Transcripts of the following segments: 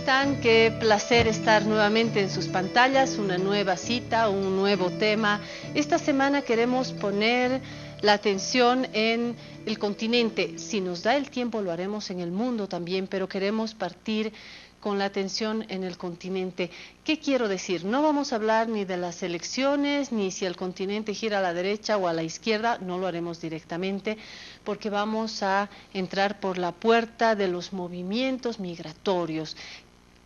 están? Qué placer estar nuevamente en sus pantallas, una nueva cita, un nuevo tema. Esta semana queremos poner la atención en el continente. Si nos da el tiempo lo haremos en el mundo también, pero queremos partir con la atención en el continente. ¿Qué quiero decir? No vamos a hablar ni de las elecciones, ni si el continente gira a la derecha o a la izquierda, no lo haremos directamente, porque vamos a entrar por la puerta de los movimientos migratorios.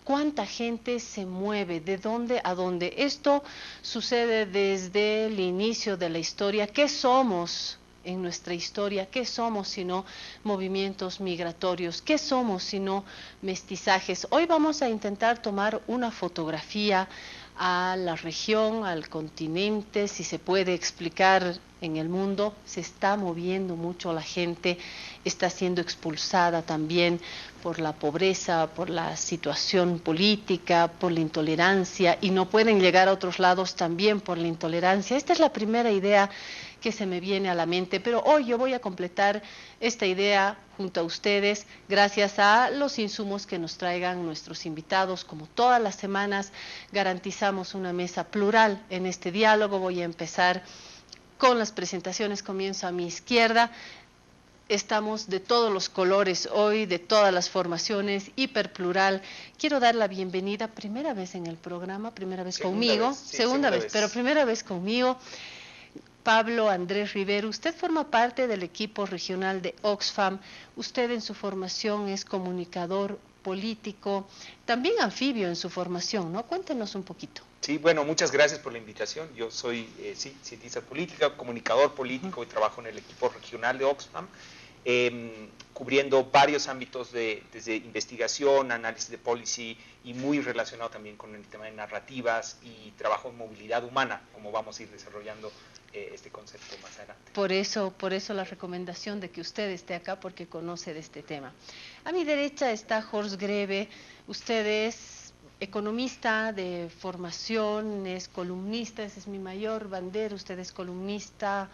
¿Cuánta gente se mueve? ¿De dónde a dónde? Esto sucede desde el inicio de la historia. ¿Qué somos en nuestra historia? ¿Qué somos sino movimientos migratorios? ¿Qué somos sino mestizajes? Hoy vamos a intentar tomar una fotografía a la región, al continente, si se puede explicar en el mundo. Se está moviendo mucho la gente, está siendo expulsada también por la pobreza, por la situación política, por la intolerancia, y no pueden llegar a otros lados también por la intolerancia. Esta es la primera idea que se me viene a la mente, pero hoy yo voy a completar esta idea junto a ustedes gracias a los insumos que nos traigan nuestros invitados. Como todas las semanas garantizamos una mesa plural en este diálogo. Voy a empezar con las presentaciones, comienzo a mi izquierda. Estamos de todos los colores hoy, de todas las formaciones, hiperplural. Quiero dar la bienvenida, primera vez en el programa, primera vez conmigo, segunda vez, pero primera vez conmigo. Pablo Andrés Rivero, usted forma parte del equipo regional de Oxfam. Usted en su formación es comunicador político, también anfibio en su formación, ¿no? Cuéntenos un poquito. Sí, bueno, muchas gracias por la invitación. Yo soy cientista política, comunicador político y trabajo en el equipo regional de Oxfam, cubriendo varios ámbitos desde investigación, análisis de policy y muy relacionado también con el tema de narrativas y trabajo en movilidad humana, como vamos a ir desarrollando este concepto más adelante. Por eso la recomendación de que usted esté acá, porque conoce de este tema. A mi derecha está Horst Greve. Usted es economista de formación, es columnista, esa es mi mayor bandera. Usted es columnista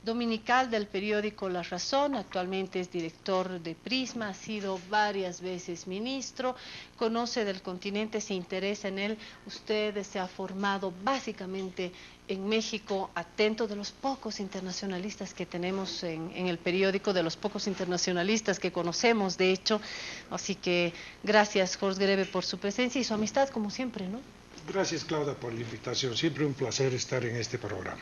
dominical del periódico La Razón, actualmente es director de Prisma, ha sido varias veces ministro, conoce del continente, se interesa en él. Usted se ha formado básicamente en México, atento, de los pocos internacionalistas que tenemos en el periódico, de los pocos internacionalistas que conocemos, de hecho. Así que gracias, Horst Greve, por su presencia y su amistad, como siempre, ¿no? Gracias, Claudia, por la invitación. Siempre un placer estar en este programa.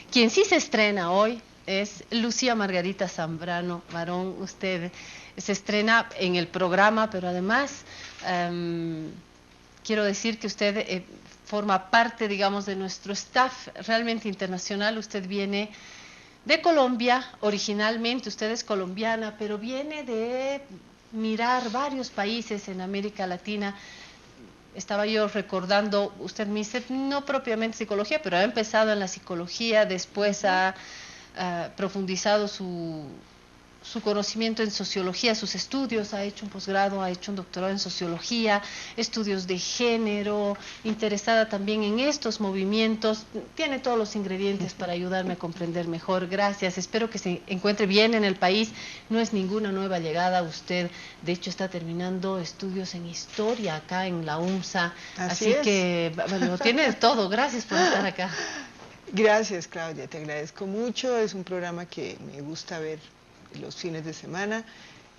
Quien sí se estrena hoy es Lucía Margarita Zambrano Barón. Usted se estrena en el programa, pero además quiero decir que usted forma parte, digamos, de nuestro staff realmente internacional. Usted viene de Colombia originalmente, usted es colombiana, pero viene de mirar varios países en América Latina. Estaba yo recordando, usted me dice, no propiamente psicología, pero ha empezado en la psicología, después ha profundizado su conocimiento en sociología, sus estudios, ha hecho un posgrado, ha hecho un doctorado en sociología, estudios de género, interesada también en estos movimientos, tiene todos los ingredientes para ayudarme a comprender mejor. Gracias, espero que se encuentre bien en el país. No es ninguna nueva llegada, usted de hecho está terminando estudios en historia acá en la UMSA, así que bueno, lo tiene todo. Gracias por estar acá. Gracias, Claudia, te agradezco mucho. Es un programa que me gusta ver los fines de semana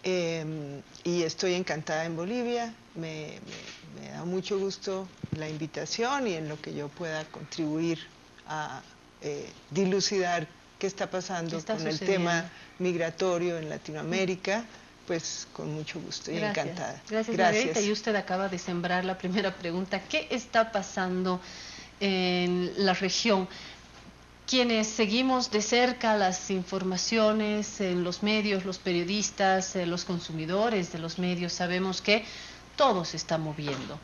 y estoy encantada en Bolivia. Me da mucho gusto la invitación y en lo que yo pueda contribuir a dilucidar qué está pasando con el tema migratorio en Latinoamérica, pues con mucho gusto y encantada. Gracias, Margarita. Y usted acaba de sembrar la primera pregunta. ¿Qué está pasando en la región? Quienes seguimos de cerca las informaciones en los medios, los periodistas, los consumidores de los medios, sabemos que todo se está moviendo.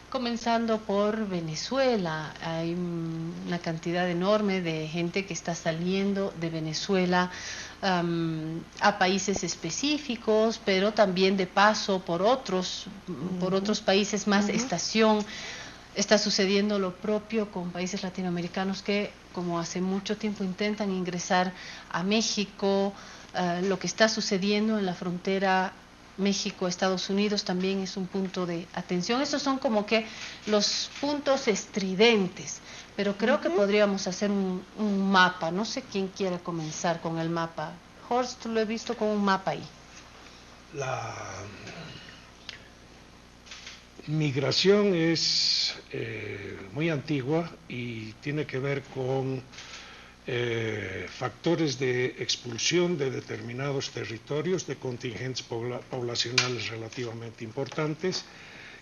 Comenzando por Venezuela, hay una cantidad enorme de gente que está saliendo de Venezuela a países específicos, pero también de paso por otros países más estación. Está sucediendo lo propio con países latinoamericanos que, como hace mucho tiempo, intentan ingresar a México. Lo que está sucediendo en la frontera México, Estados Unidos también es un punto de atención. Estos son como que los puntos estridentes, pero creo que podríamos hacer un mapa. No sé quién quiere comenzar con el mapa. Horst, lo he visto con un mapa ahí. La migración es muy antigua y tiene que ver con factores de expulsión de determinados territorios de contingentes poblacionales relativamente importantes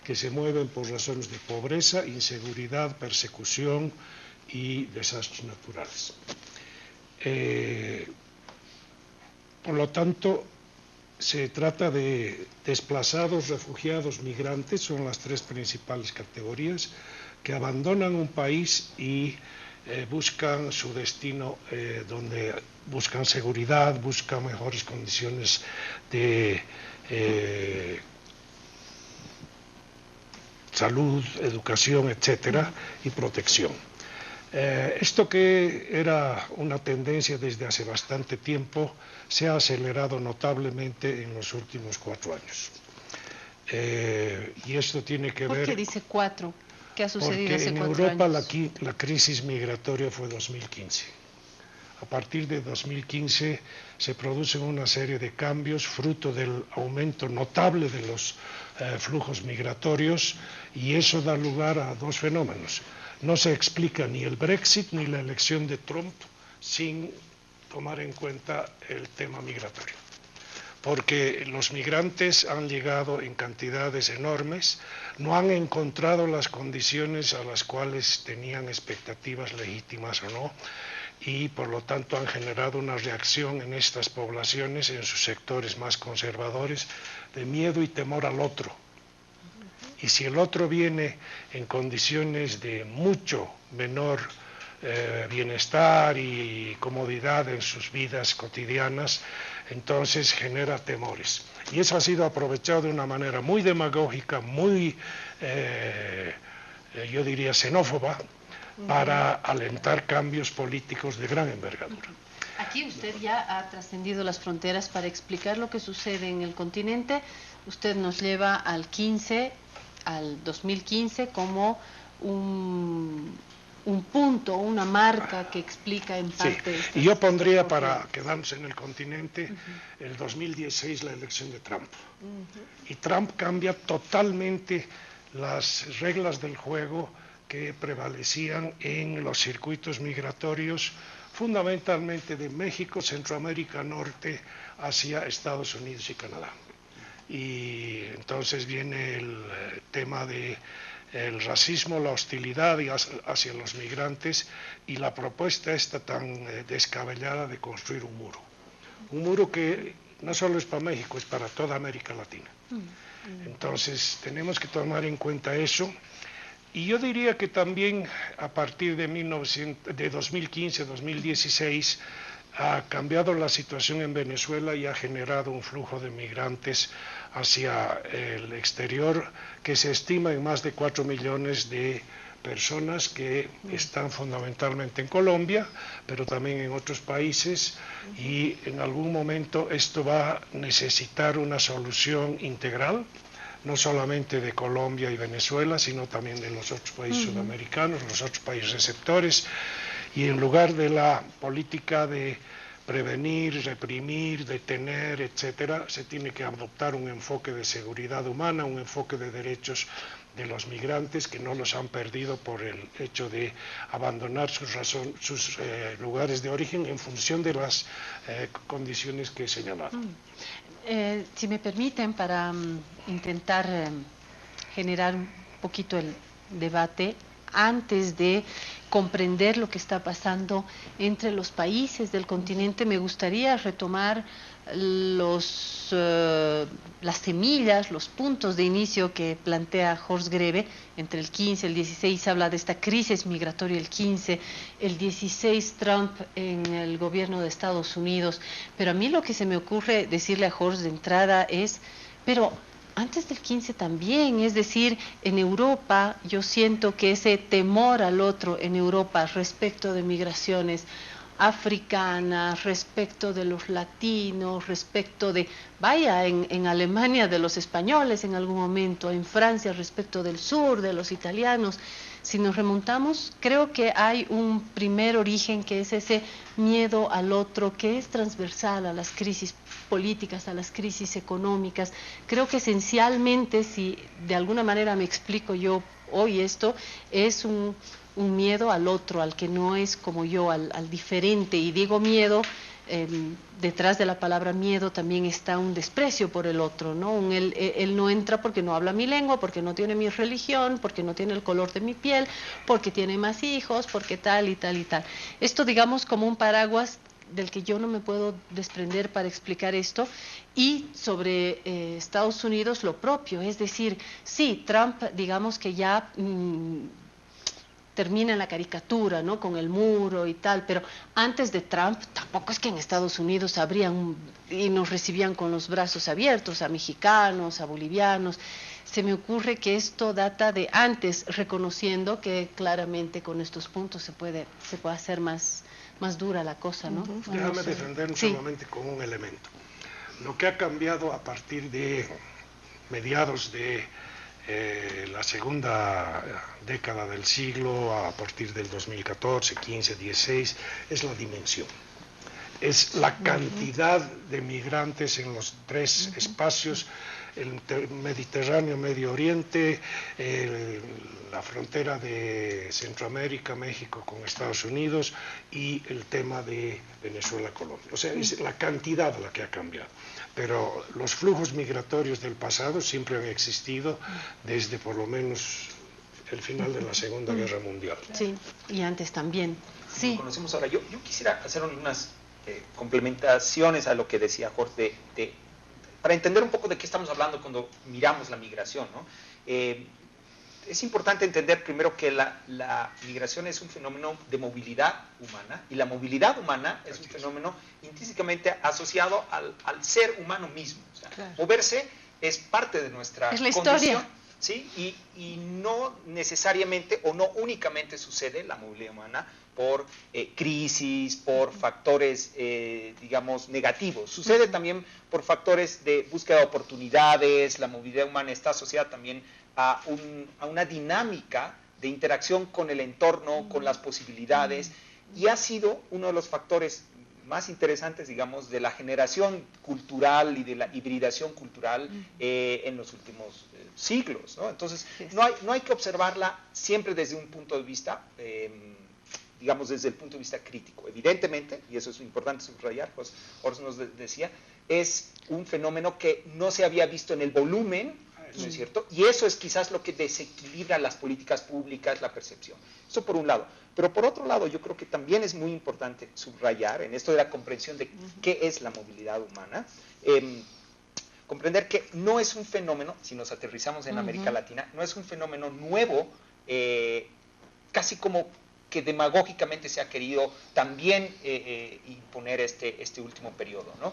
que se mueven por razones de pobreza, inseguridad, persecución y desastres naturales. Por lo tanto, se trata de desplazados, refugiados, migrantes, son las tres principales categorías, que abandonan un país y buscan su destino donde buscan seguridad, buscan mejores condiciones de salud, educación, etcétera, y protección. Esto que era una tendencia desde hace bastante tiempo se ha acelerado notablemente en los últimos 4 años. Y esto tiene que ver... ¿Por qué dice 4? ¿Qué ha sucedido hace 4 años? Porque en Europa la crisis migratoria fue 2015. A partir de 2015 se producen una serie de cambios fruto del aumento notable de los flujos migratorios, y eso da lugar a 2 fenómenos. No se explica ni el Brexit ni la elección de Trump sin tomar en cuenta el tema migratorio, porque los migrantes han llegado en cantidades enormes, no han encontrado las condiciones a las cuales tenían expectativas legítimas o no, y por lo tanto han generado una reacción en estas poblaciones, en sus sectores más conservadores, de miedo y temor al otro. Y si el otro viene en condiciones de mucho menor bienestar y comodidad en sus vidas cotidianas, entonces genera temores. Y eso ha sido aprovechado de una manera muy demagógica, muy, yo diría, xenófoba, para alentar cambios políticos de gran envergadura. Aquí usted ya ha trascendido las fronteras para explicar lo que sucede en el continente. Usted nos lleva al 2015 como un punto, una marca que explica en parte... Sí, y yo pondría, para quedarnos en el continente, el 2016 la elección de Trump. Y Trump cambia totalmente las reglas del juego que prevalecían en los circuitos migratorios, fundamentalmente de México, Centroamérica Norte, hacia Estados Unidos y Canadá. Y entonces viene el tema de el racismo, la hostilidad hacia los migrantes, y la propuesta esta tan descabellada de construir un muro que no solo es para México, es para toda América Latina. Entonces tenemos que tomar en cuenta eso, y yo diría que también a partir de 2015-2016 ha cambiado la situación en Venezuela y ha generado un flujo de migrantes hacia el exterior que se estima en más de 4 millones de personas que están fundamentalmente en Colombia, pero también en otros países, y en algún momento esto va a necesitar una solución integral, no solamente de Colombia y Venezuela, sino también de los otros países sudamericanos, los otros países receptores, y en lugar de la política de prevenir, reprimir, detener, etcétera, se tiene que adoptar un enfoque de seguridad humana, un enfoque de derechos de los migrantes, que no los han perdido por el hecho de abandonar sus lugares de origen en función de las condiciones que he señalado. Si me permiten, para intentar generar un poquito el debate, antes de comprender lo que está pasando entre los países del continente, me gustaría retomar las semillas, los puntos de inicio que plantea Horst Greve. Entre el 15 y el 16 habla de esta crisis migratoria, el 15, el 16 Trump en el gobierno de Estados Unidos. Pero a mí lo que se me ocurre decirle a Horst de entrada es, pero antes del 15 también, es decir, en Europa yo siento que ese temor al otro en Europa respecto de migraciones africana, respecto de los latinos, respecto de, vaya, en Alemania de los españoles en algún momento, en Francia respecto del sur, de los italianos. Si nos remontamos, creo que hay un primer origen que es ese miedo al otro, que es transversal a las crisis políticas, a las crisis económicas. Creo que esencialmente, si de alguna manera me explico yo hoy esto, es un miedo al otro, al que no es como yo, al diferente. Y digo miedo, detrás de la palabra miedo también está un desprecio por el otro, ¿no? Él no entra porque no habla mi lengua, porque no tiene mi religión, porque no tiene el color de mi piel, porque tiene más hijos, porque tal y tal y tal. Esto, digamos, como un paraguas del que yo no me puedo desprender para explicar esto. Y sobre Estados Unidos lo propio, es decir, sí, Trump, digamos que ya termina en la caricatura, ¿no? Con el muro y tal, pero antes de Trump tampoco es que en Estados Unidos abrían y nos recibían con los brazos abiertos a mexicanos, a bolivianos. Se me ocurre que esto data de antes, reconociendo que claramente con estos puntos se puede hacer más dura la cosa, ¿no? Déjame defendernos solamente con un elemento. Lo que ha cambiado a partir de mediados de la segunda década del siglo, a partir del 2014, 15, 16, es la dimensión. Es la cantidad de migrantes en los tres espacios, el Mediterráneo, Medio Oriente, la frontera de Centroamérica, México con Estados Unidos y el tema de Venezuela, Colombia. O sea, es la cantidad la que ha cambiado. Pero los flujos migratorios del pasado siempre han existido desde por lo menos el final de la Segunda Guerra Mundial. Sí, y antes también. Sí. Lo conocemos ahora. Yo quisiera hacer unas complementaciones a lo que decía Jorge, para entender un poco de qué estamos hablando cuando miramos la migración, ¿no? Es importante entender primero que la migración es un fenómeno de movilidad humana, y la movilidad humana es un fenómeno intrínsecamente asociado al ser humano mismo. O sea, claro, moverse es parte de nuestra condición. Historia. ¿Sí? Y no necesariamente o no únicamente sucede la movilidad humana por crisis, por factores, digamos, negativos. Sucede también por factores de búsqueda de oportunidades. La movilidad humana está asociada también a una dinámica de interacción con el entorno, con las posibilidades, y ha sido uno de los factores más interesantes, digamos, de la generación cultural y de la hibridación cultural en los últimos siglos, ¿no? Entonces, no hay que observarla siempre desde un punto de vista, digamos, desde el punto de vista crítico. Evidentemente, y eso es importante subrayar, pues Ors nos decía, es un fenómeno que no se había visto en el volumen, ¿no es cierto? Y eso es quizás lo que desequilibra las políticas públicas, la percepción. Eso por un lado. Pero por otro lado, yo creo que también es muy importante subrayar en esto de la comprensión de qué es la movilidad humana, comprender que no es un fenómeno, si nos aterrizamos en América Latina, no es un fenómeno nuevo, casi como que demagógicamente se ha querido también imponer este último periodo, ¿no?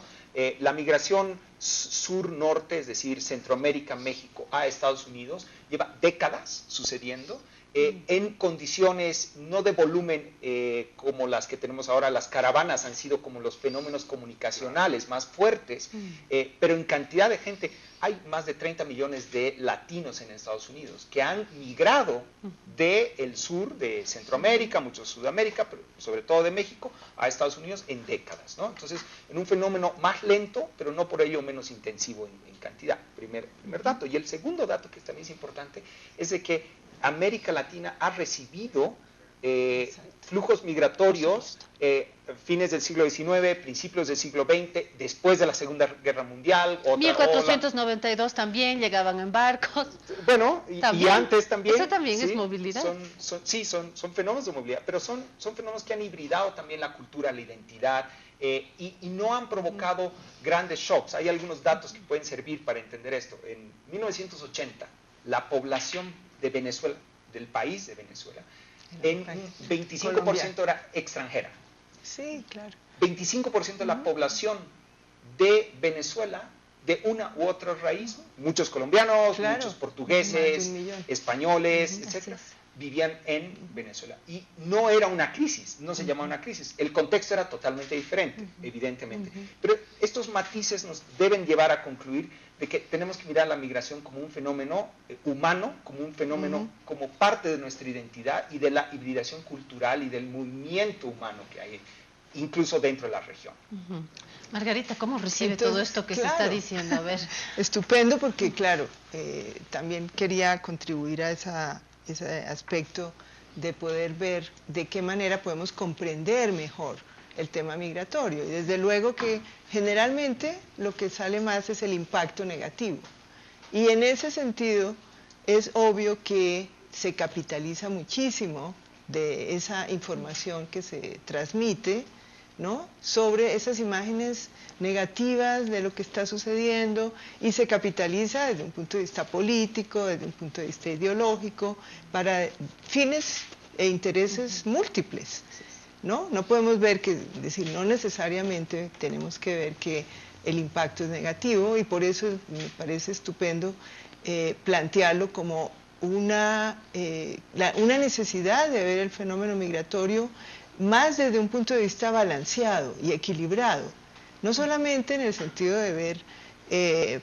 La migración sur-norte, es decir, Centroamérica, México a Estados Unidos, lleva décadas sucediendo, en condiciones no de volumen como las que tenemos ahora. Las caravanas han sido como los fenómenos comunicacionales más fuertes, pero en cantidad de gente. Hay más de 30 millones de latinos en Estados Unidos que han migrado del sur de Centroamérica, muchos de Sudamérica, pero sobre todo de México, a Estados Unidos en décadas, ¿no? Entonces, en un fenómeno más lento, pero no por ello menos intensivo en cantidad. Primer dato. Y el segundo dato, que también es importante, es de que América Latina ha recibido flujos migratorios fines del siglo XIX, principios del siglo XX, después de la Segunda Guerra Mundial. 1492 también llegaban en barcos. Bueno, y antes también. Eso también es movilidad. Son fenómenos de movilidad, pero son fenómenos que han hibridado también la cultura, la identidad, y no han provocado grandes shocks. Hay algunos datos que pueden servir para entender esto. En 1980, la población de Venezuela, del país de Venezuela, en 25% era extranjera. Sí, claro. 25% de la población de Venezuela de una u otra raíz, muchos colombianos, muchos portugueses, españoles, etc. vivían en Venezuela. Y no era una crisis, no se llamaba una crisis. El contexto era totalmente diferente, evidentemente. Pero estos matices nos deben llevar a concluir de que tenemos que mirar la migración como un fenómeno humano, como un fenómeno, como parte de nuestra identidad y de la hibridación cultural y del movimiento humano que hay, incluso dentro de la región. Margarita, ¿cómo recibe todo esto que se está diciendo? A ver. Estupendo, porque claro, también quería contribuir a ese aspecto de poder ver de qué manera podemos comprender mejor el tema migratorio. Y desde luego que generalmente lo que sale más es el impacto negativo. Y en ese sentido es obvio que se capitaliza muchísimo de esa información que se transmite, ¿no?, sobre esas imágenes negativas de lo que está sucediendo, y se capitaliza desde un punto de vista político, desde un punto de vista ideológico, para fines e intereses múltiples, ¿no? No podemos decir, no necesariamente tenemos que ver que el impacto es negativo, y por eso me parece estupendo plantearlo como una necesidad de ver el fenómeno migratorio más desde un punto de vista balanceado y equilibrado, no solamente en el sentido de ver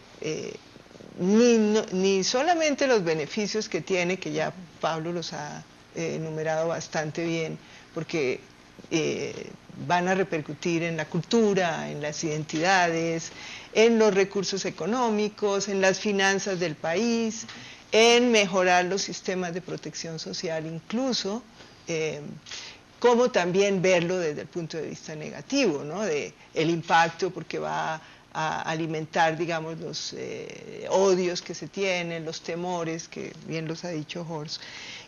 ni solamente los beneficios que tiene, que ya Pablo los ha enumerado bastante bien, porque van a repercutir en la cultura, en las identidades, en los recursos económicos, en las finanzas del país, en mejorar los sistemas de protección social incluso, como también verlo desde el punto de vista negativo, ¿no?, de el impacto, porque va a alimentar, digamos, los odios que se tienen, los temores, que bien los ha dicho Horst.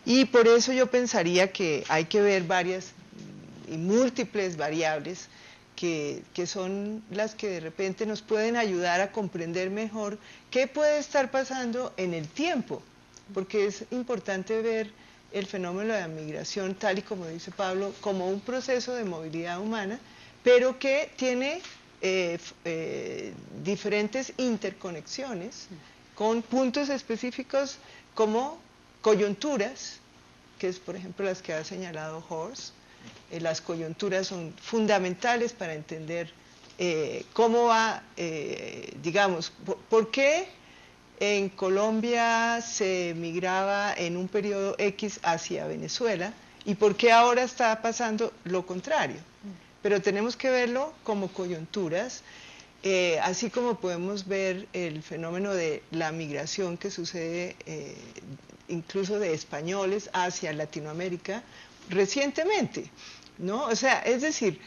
Y por eso yo pensaría que hay que ver varias y múltiples variables que son las que de repente nos pueden ayudar a comprender mejor qué puede estar pasando en el tiempo, porque es importante ver el fenómeno de la migración, tal y como dice Pablo, como un proceso de movilidad humana, pero que tiene diferentes interconexiones con puntos específicos como coyunturas, que es por ejemplo las que ha señalado Horst. Las coyunturas son fundamentales para entender cómo va, digamos, por qué en Colombia se migraba en un periodo X hacia Venezuela y por qué ahora está pasando lo contrario. Pero tenemos que verlo como coyunturas, así como podemos ver el fenómeno de la migración que sucede incluso de españoles hacia Latinoamérica recientemente, ¿no? O sea, es decir,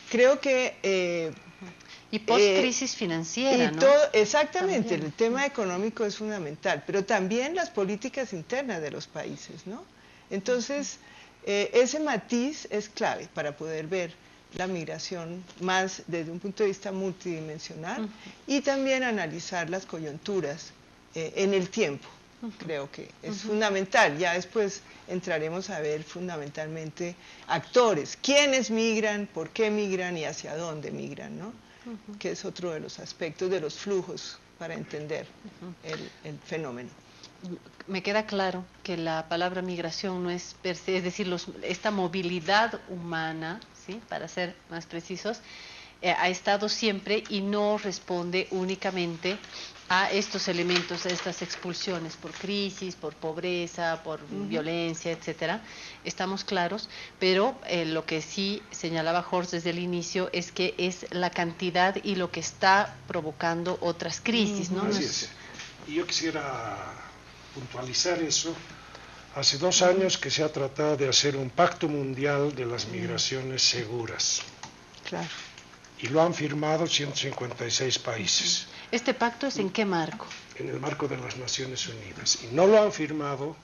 creo que y post-crisis financiera, ¿no? Exactamente, también. El tema económico es fundamental, pero también las políticas internas de los países, ¿no? Entonces, ese matiz es clave para poder ver la migración más desde un punto de vista multidimensional y también analizar las coyunturas en el tiempo. Creo que es fundamental. Ya después entraremos a ver fundamentalmente actores, quiénes migran, por qué migran y hacia dónde migran, ¿no? Que es otro de los aspectos de los flujos para entender el fenómeno. Me queda claro que la palabra migración no es per se, es decir, esta movilidad humana, ¿sí?, para ser más precisos, ha estado siempre y no responde únicamente a estos elementos, a estas expulsiones por crisis, por pobreza, por violencia, etcétera. Estamos claros, pero lo que sí señalaba Horst desde el inicio es que es la cantidad y lo que está provocando otras crisis, ¿no? Así es. Y yo quisiera puntualizar eso. Hace 2 años que se ha tratado de hacer un pacto mundial de las migraciones seguras. Claro. Y lo han firmado 156 países. ¿Este pacto es en qué marco? En el marco de las Naciones Unidas. Y no lo han firmado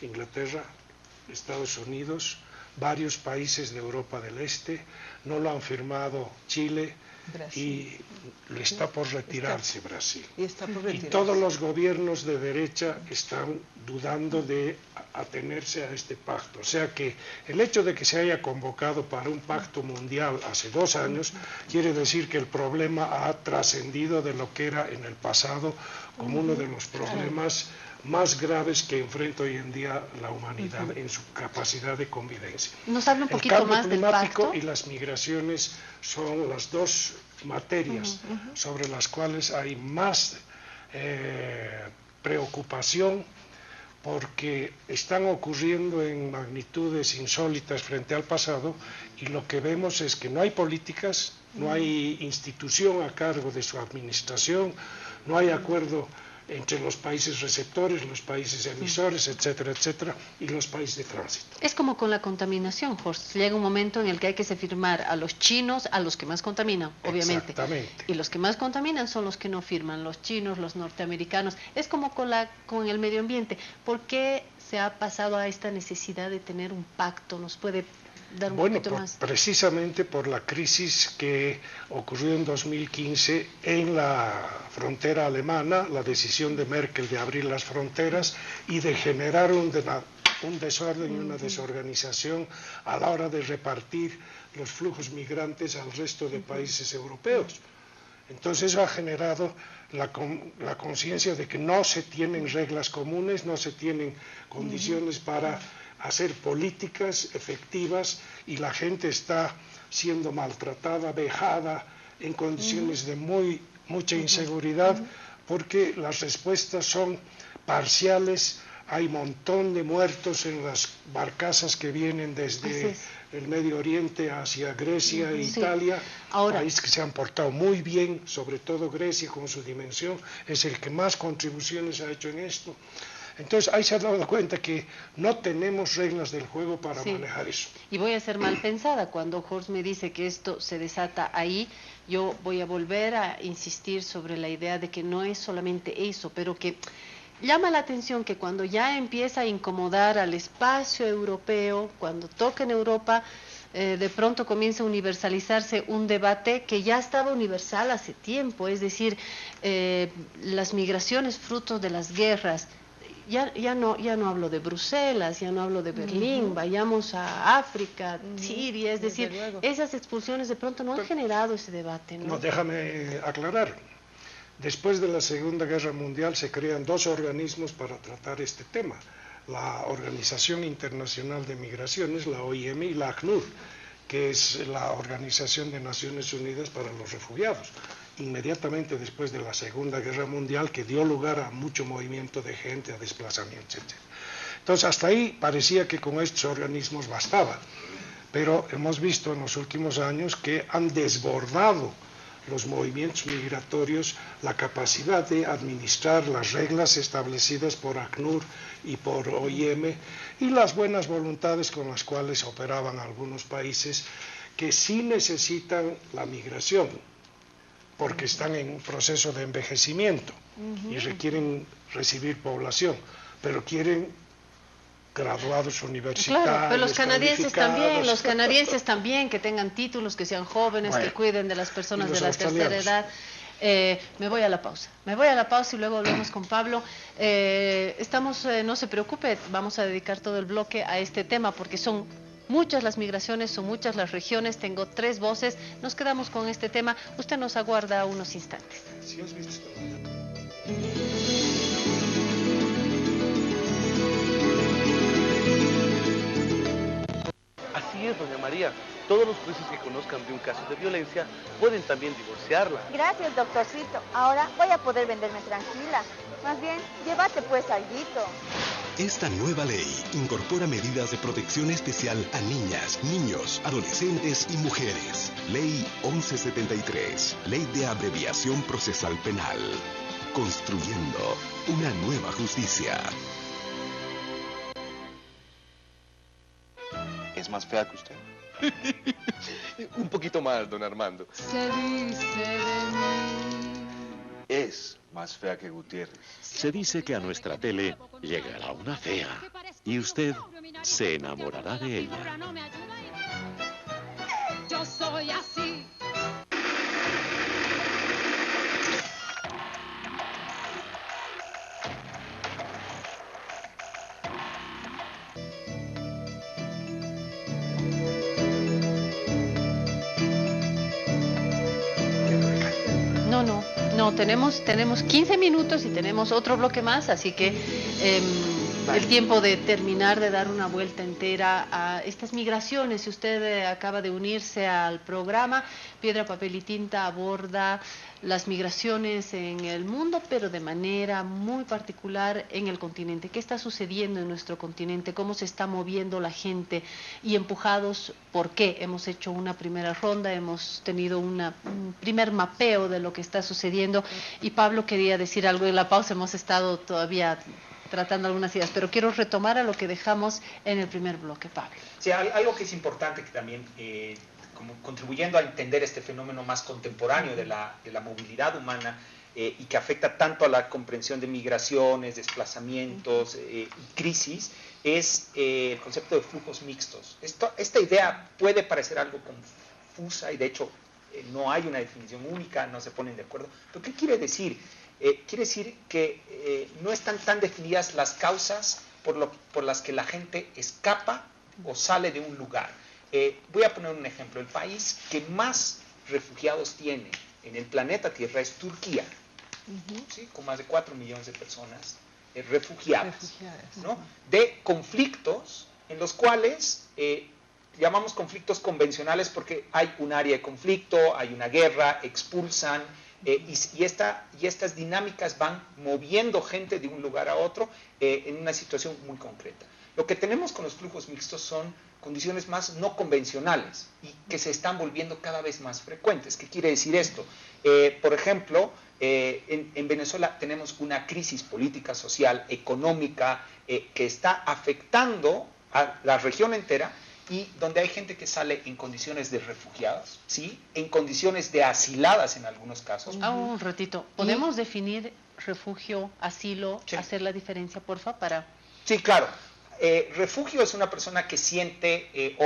Inglaterra, Estados Unidos, varios países de Europa del Este, no lo han firmado Chile, Brasil. Y está por retirarse Brasil. Y todos los gobiernos de derecha están dudando de atenerse a este pacto. O sea que el hecho de que se haya convocado para un pacto mundial hace 2 años quiere decir que el problema ha trascendido de lo que era en el pasado como uno de los problemas más graves que enfrenta hoy en día la humanidad en su capacidad de convivencia. Nos habla un poquito más del pacto. El cambio climático y las migraciones son las dos materias sobre las cuales hay más preocupación, porque están ocurriendo en magnitudes insólitas frente al pasado, y lo que vemos es que no hay políticas, no hay institución a cargo de su administración, no hay acuerdo entre los países receptores, los países emisores, etcétera, etcétera, y los países de tránsito. Es como con la contaminación, Horst. Llega un momento en el que hay que firmar a los chinos, a los que más contaminan, obviamente. Exactamente. Y los que más contaminan son los que no firman, los chinos, los norteamericanos. Es como con el medio ambiente. ¿Por qué se ha pasado a esta necesidad de tener un pacto? ¿Nos puede dar un poquito más? Precisamente por la crisis que ocurrió en 2015 en la frontera alemana, la decisión de Merkel de abrir las fronteras y de generar un desorden y una desorganización a la hora de repartir los flujos migrantes al resto de países europeos. Entonces eso ha generado la conciencia de que no se tienen reglas comunes, no se tienen condiciones para hacer políticas efectivas, y la gente está siendo maltratada, vejada, en condiciones de mucha inseguridad, porque las respuestas son parciales. Hay un montón de muertos en las barcazas que vienen desde el Medio Oriente hacia Grecia e Italia, países que se han portado muy bien, sobre todo Grecia con su dimensión, es el que más contribuciones ha hecho en esto. Entonces ahí se ha dado cuenta que no tenemos reglas del juego para manejar eso. Y voy a ser mal pensada, cuando Horst me dice que esto se desata ahí, yo voy a volver a insistir sobre la idea de que no es solamente eso, pero que llama la atención que cuando ya empieza a incomodar al espacio europeo, cuando toca en Europa, de pronto comienza a universalizarse un debate que ya estaba universal hace tiempo, es decir, las migraciones fruto de las guerras. Ya no hablo de Bruselas, ya no hablo de Berlín, vayamos a África, Siria, es decir, esas expulsiones de pronto no han generado ese debate, ¿no? No, déjame aclarar. Después de la Segunda Guerra Mundial se crean dos organismos para tratar este tema: la Organización Internacional de Migraciones, la OIM, y la ACNUR, que es la Organización de Naciones Unidas para los Refugiados. Inmediatamente después de la Segunda Guerra Mundial, que dio lugar a mucho movimiento de gente, a desplazamientos, etc. Entonces, hasta ahí parecía que con estos organismos bastaba, pero hemos visto en los últimos años que han desbordado los movimientos migratorios la capacidad de administrar las reglas establecidas por ACNUR y por OIM, y las buenas voluntades con las cuales operaban algunos países que sí necesitan la migración, porque están en un proceso de envejecimiento y requieren recibir población, pero quieren graduados universitarios. Claro, pero los canadienses también, que tengan títulos, que sean jóvenes, que cuiden de las personas de la tercera edad. Me voy a la pausa y luego volvemos con Pablo. No se preocupe, vamos a dedicar todo el bloque a este tema, porque son muchas las migraciones, son muchas las regiones, tengo 3 voces, nos quedamos con este tema, usted nos aguarda unos instantes. ¿Sí has visto esto? Así es, doña María. Todos los jueces que conozcan de un caso de violencia pueden también divorciarla. Gracias, doctorcito. Ahora voy a poder venderme tranquila. Más bien, llévate pues alguito. Esta nueva ley incorpora medidas de protección especial a niñas, niños, adolescentes y mujeres. Ley 1173, Ley de Abreviación Procesal Penal. Construyendo una nueva justicia. ¿Es más fea que usted? Un poquito más, don Armando. Se dice de mí. Es más fea que Gutiérrez. Se dice que a nuestra tele llegará una fea y usted se enamorará de ella. Yo soy así. tenemos 15 minutos y tenemos otro bloque más, así que el tiempo de terminar de dar una vuelta entera a estas migraciones. Si usted acaba de unirse al programa, Piedra, Papel y Tinta aborda las migraciones en el mundo, pero de manera muy particular en el continente. ¿Qué está sucediendo en nuestro continente? ¿Cómo se está moviendo la gente? Y empujados, ¿por qué? Hemos hecho una primera ronda, hemos tenido un primer mapeo de lo que está sucediendo. Y Pablo quería decir algo en la pausa, hemos estado todavía tratando algunas ideas, pero quiero retomar a lo que dejamos en el primer bloque, Pablo. Sí, algo que es importante que también, como contribuyendo a entender este fenómeno más contemporáneo de la movilidad humana y que afecta tanto a la comprensión de migraciones, desplazamientos y crisis, es el concepto de flujos mixtos. Esta idea puede parecer algo confusa y de hecho no hay una definición única, no se ponen de acuerdo. ¿Pero qué quiere decir? Quiere decir que no están tan definidas las causas por las que la gente escapa o sale de un lugar. Voy a poner un ejemplo. El país que más refugiados tiene en el planeta Tierra es Turquía, ¿sí? Con más de 4 millones de personas refugiadas, ¿no? De conflictos en los cuales llamamos conflictos convencionales porque hay un área de conflicto, hay una guerra, expulsan, y estas dinámicas van moviendo gente de un lugar a otro en una situación muy concreta. Lo que tenemos con los flujos mixtos son condiciones más no convencionales y que se están volviendo cada vez más frecuentes. ¿Qué quiere decir esto? Por ejemplo, en Venezuela tenemos una crisis política, social, económica que está afectando a la región entera y donde hay gente que sale en condiciones de refugiados, ¿sí? En condiciones de asiladas en algunos casos. Un ratito, ¿podemos definir refugio, asilo, sí, hacer la diferencia, porfa, para...? Sí, claro. Refugio es una persona que siente,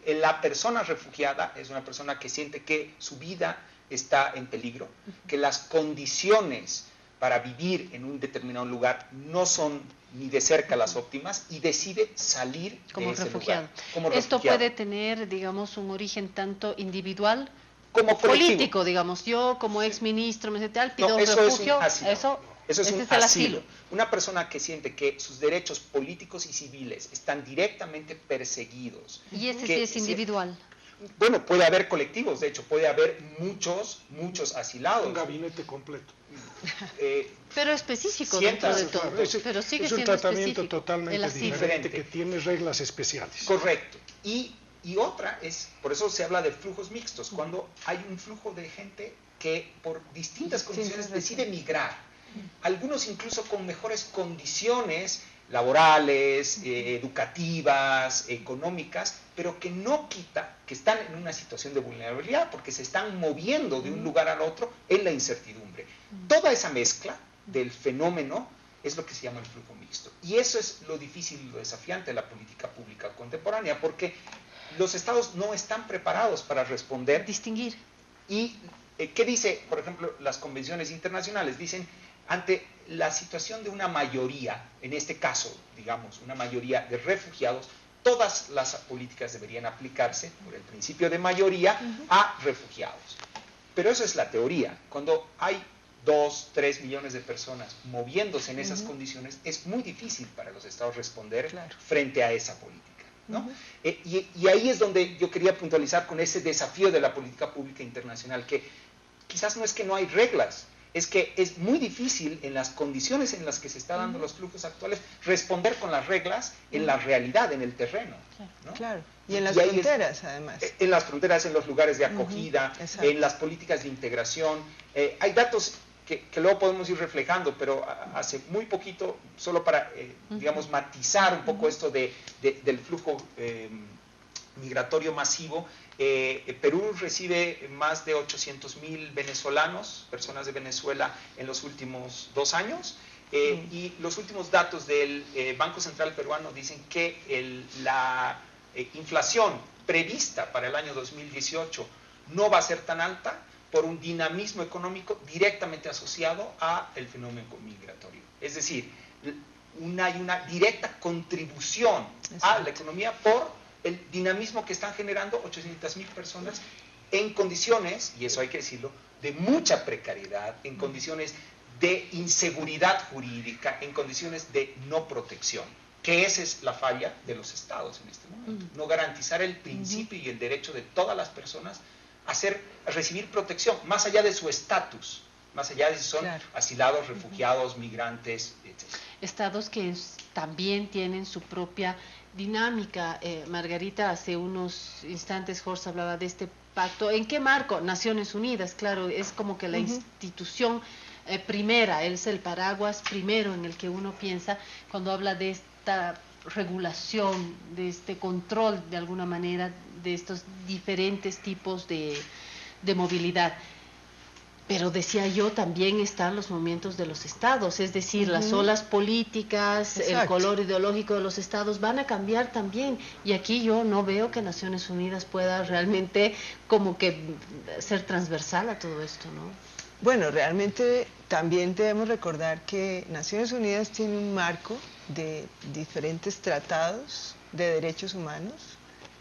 la persona refugiada es una persona que siente que su vida está en peligro, que las condiciones para vivir en un determinado lugar no son ni de cerca las óptimas y decide salir como de ese refugiado. lugar. Como Esto refugiado. puede tener, digamos, un origen tanto individual como político, digamos. Yo como exministro pido un refugio. Eso es ese un es el asilo. Una persona que siente que sus derechos políticos y civiles están directamente perseguidos. Y ese sí es individual. Bueno, puede haber colectivos, de hecho, puede haber muchos asilados. Un gabinete completo. Pero específico dentro de todo. Claro, pero sigue es un siendo tratamiento específico, totalmente diferente que tiene reglas especiales. Correcto. Y otra es, por eso se habla de flujos mixtos, cuando hay un flujo de gente que por distintas condiciones decide migrar. Algunos incluso con mejores condiciones laborales, educativas, económicas, pero que no quita que están en una situación de vulnerabilidad porque se están moviendo de un lugar al otro en la incertidumbre. Toda esa mezcla del fenómeno es lo que se llama el flujo mixto. Y eso es lo difícil y lo desafiante de la política pública contemporánea, porque los estados no están preparados para responder. Distinguir. ¿Y qué dice, por ejemplo, las convenciones internacionales? Dicen, ante la situación de una mayoría, en este caso, digamos, una mayoría de refugiados, todas las políticas deberían aplicarse por el principio de mayoría a refugiados. Pero eso es la teoría. Cuando hay 2, 3 millones de personas moviéndose en esas condiciones, es muy difícil para los estados responder frente a esa política, ¿no? Y ahí es donde yo quería puntualizar con ese desafío de la política pública internacional, que quizás no es que no hay reglas, es que es muy difícil en las condiciones en las que se están dando los flujos actuales responder con las reglas en la realidad, en el terreno, ¿no? Claro. Y en las fronteras, además. En las fronteras, en los lugares de acogida, en las políticas de integración. Hay datos que luego podemos ir reflejando, pero hace muy poquito, solo para, digamos, matizar un poco esto del flujo migratorio masivo, Perú recibe más de 800,000 venezolanos, personas de Venezuela, en los últimos 2 años. Y los últimos datos del Banco Central peruano dicen que la inflación prevista para el año 2018 no va a ser tan alta por un dinamismo económico directamente asociado al fenómeno migratorio. Es decir, hay una directa contribución a la economía por el dinamismo que están generando 800,000 personas en condiciones, y eso hay que decirlo, de mucha precariedad, en condiciones de inseguridad jurídica, en condiciones de no protección, que esa es la falla de los estados en este momento, no garantizar el principio y el derecho de todas las personas a recibir protección, más allá de su estatus, más allá de si son asilados, refugiados, migrantes, etc. Estados que también tienen su propia dinámica. Margarita, hace unos instantes Jorge hablaba de este pacto. ¿En qué marco? Naciones Unidas, claro, es como que la institución primera, es el paraguas primero en el que uno piensa cuando habla de esta regulación, de este control de alguna manera de estos diferentes tipos de movilidad. Pero decía yo, también están los momentos de los estados, es decir, las olas políticas, el color ideológico de los estados van a cambiar también. Y aquí yo no veo que Naciones Unidas pueda realmente como que ser transversal a todo esto, ¿no? Bueno, realmente también debemos recordar que Naciones Unidas tiene un marco de diferentes tratados de derechos humanos,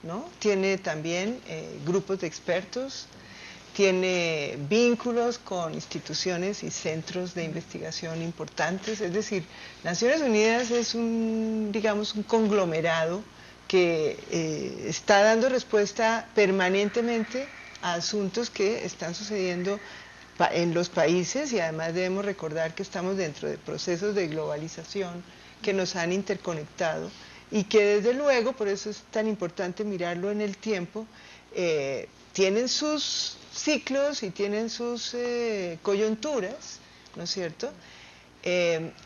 ¿no? Tiene también grupos de expertos, tiene vínculos con instituciones y centros de investigación importantes, es decir, Naciones Unidas es un, digamos, un conglomerado que está dando respuesta permanentemente a asuntos que están sucediendo en los países, y además debemos recordar que estamos dentro de procesos de globalización que nos han interconectado y que desde luego, por eso es tan importante mirarlo en el tiempo, tienen sus ciclos y tienen sus coyunturas, ¿no es cierto?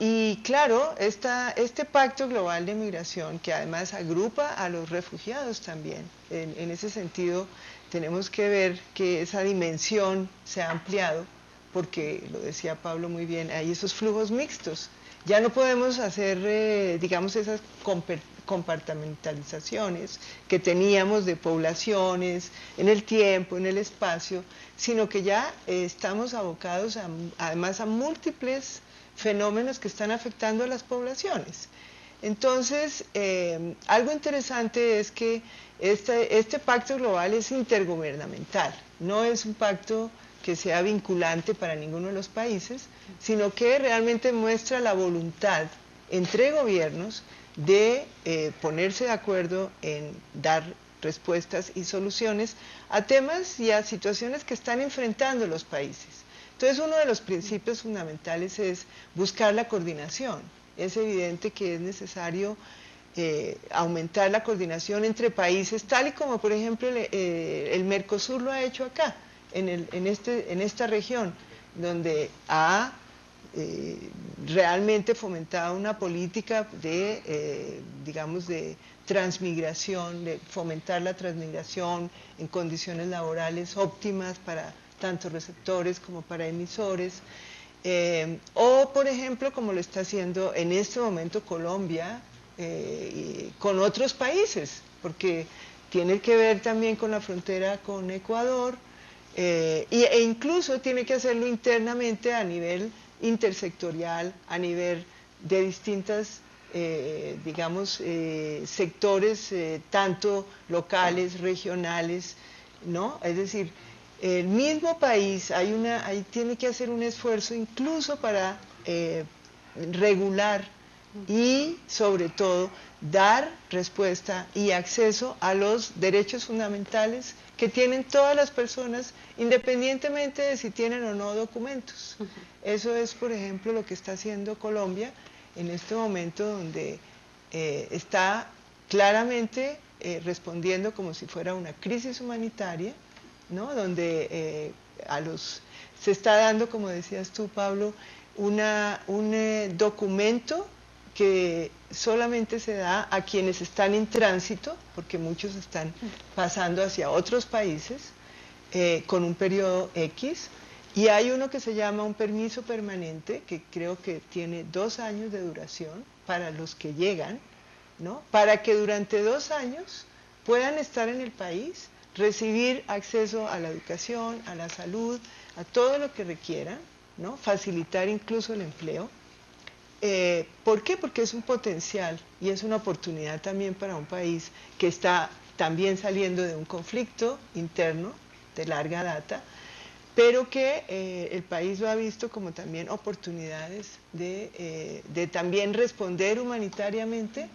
Y claro, este pacto global de migración, que además agrupa a los refugiados también, en ese sentido tenemos que ver que esa dimensión se ha ampliado, porque lo decía Pablo muy bien, hay esos flujos mixtos. Ya no podemos hacer, digamos, esas compartimentalizaciones que teníamos de poblaciones en el tiempo, en el espacio, sino que ya estamos abocados además a múltiples fenómenos que están afectando a las poblaciones. Entonces, algo interesante es que este pacto global es intergubernamental, no es un pacto que sea vinculante para ninguno de los países, sino que realmente muestra la voluntad entre gobiernos de ponerse de acuerdo en dar respuestas y soluciones a temas y a situaciones que están enfrentando los países. Entonces, uno de los principios fundamentales es buscar la coordinación. Es evidente que es necesario aumentar la coordinación entre países, tal y como por ejemplo el Mercosur lo ha hecho acá, en esta región, donde ha realmente fomentado una política de, digamos, de transmigración, de fomentar la transmigración en condiciones laborales óptimas para tanto receptores como para emisores. O, por ejemplo, como lo está haciendo en este momento Colombia, con otros países, porque tiene que ver también con la frontera con Ecuador, e incluso tiene que hacerlo internamente a nivel intersectorial, a nivel de distintas, digamos, sectores, tanto locales, regionales, ¿no? Es decir, el mismo país tiene que hacer un esfuerzo incluso para regular y sobre todo dar respuesta y acceso a los derechos fundamentales que tienen todas las personas, independientemente de si tienen o no documentos. Eso es, por ejemplo, lo que está haciendo Colombia en este momento, donde está claramente respondiendo como si fuera una crisis humanitaria, ¿no? Donde se está dando, como decías tú, Pablo, un documento que solamente se da a quienes están en tránsito, porque muchos están pasando hacia otros países con un periodo X, y hay uno que se llama un permiso permanente, que creo que tiene 2 años de duración para los que llegan, ¿no? Para que durante 2 años puedan estar en el país, recibir acceso a la educación, a la salud, a todo lo que requieran, ¿no? Facilitar incluso el empleo. ¿Por qué? Porque es un potencial y es una oportunidad también para un país que está también saliendo de un conflicto interno de larga data, pero que el país lo ha visto como también oportunidades de también responder humanitariamente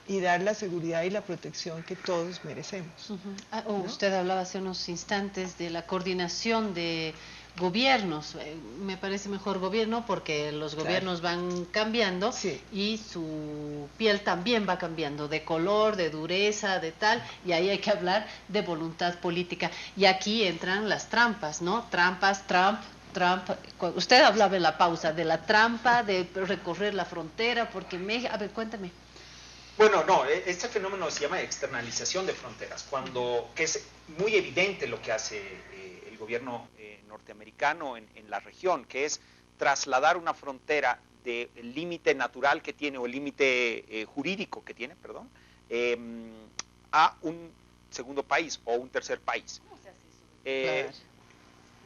y dar la seguridad y la protección que todos merecemos. ¿No? Usted hablaba hace unos instantes de la coordinación de gobiernos. Me parece mejor gobierno porque los gobiernos van cambiando y su piel también va cambiando, de color, de dureza, de tal, y ahí hay que hablar de voluntad política. Y aquí entran las trampas, ¿no? Trampas, Trump. Usted hablaba en la pausa de la trampa, de recorrer la frontera, porque México... A ver, cuéntame. Bueno, no, este fenómeno se llama externalización de fronteras, que es muy evidente lo que hace el gobierno norteamericano en la región, que es trasladar una frontera del límite natural que tiene, o el límite jurídico que tiene, perdón, a un segundo país o un tercer país. ¿Cómo se hace eso?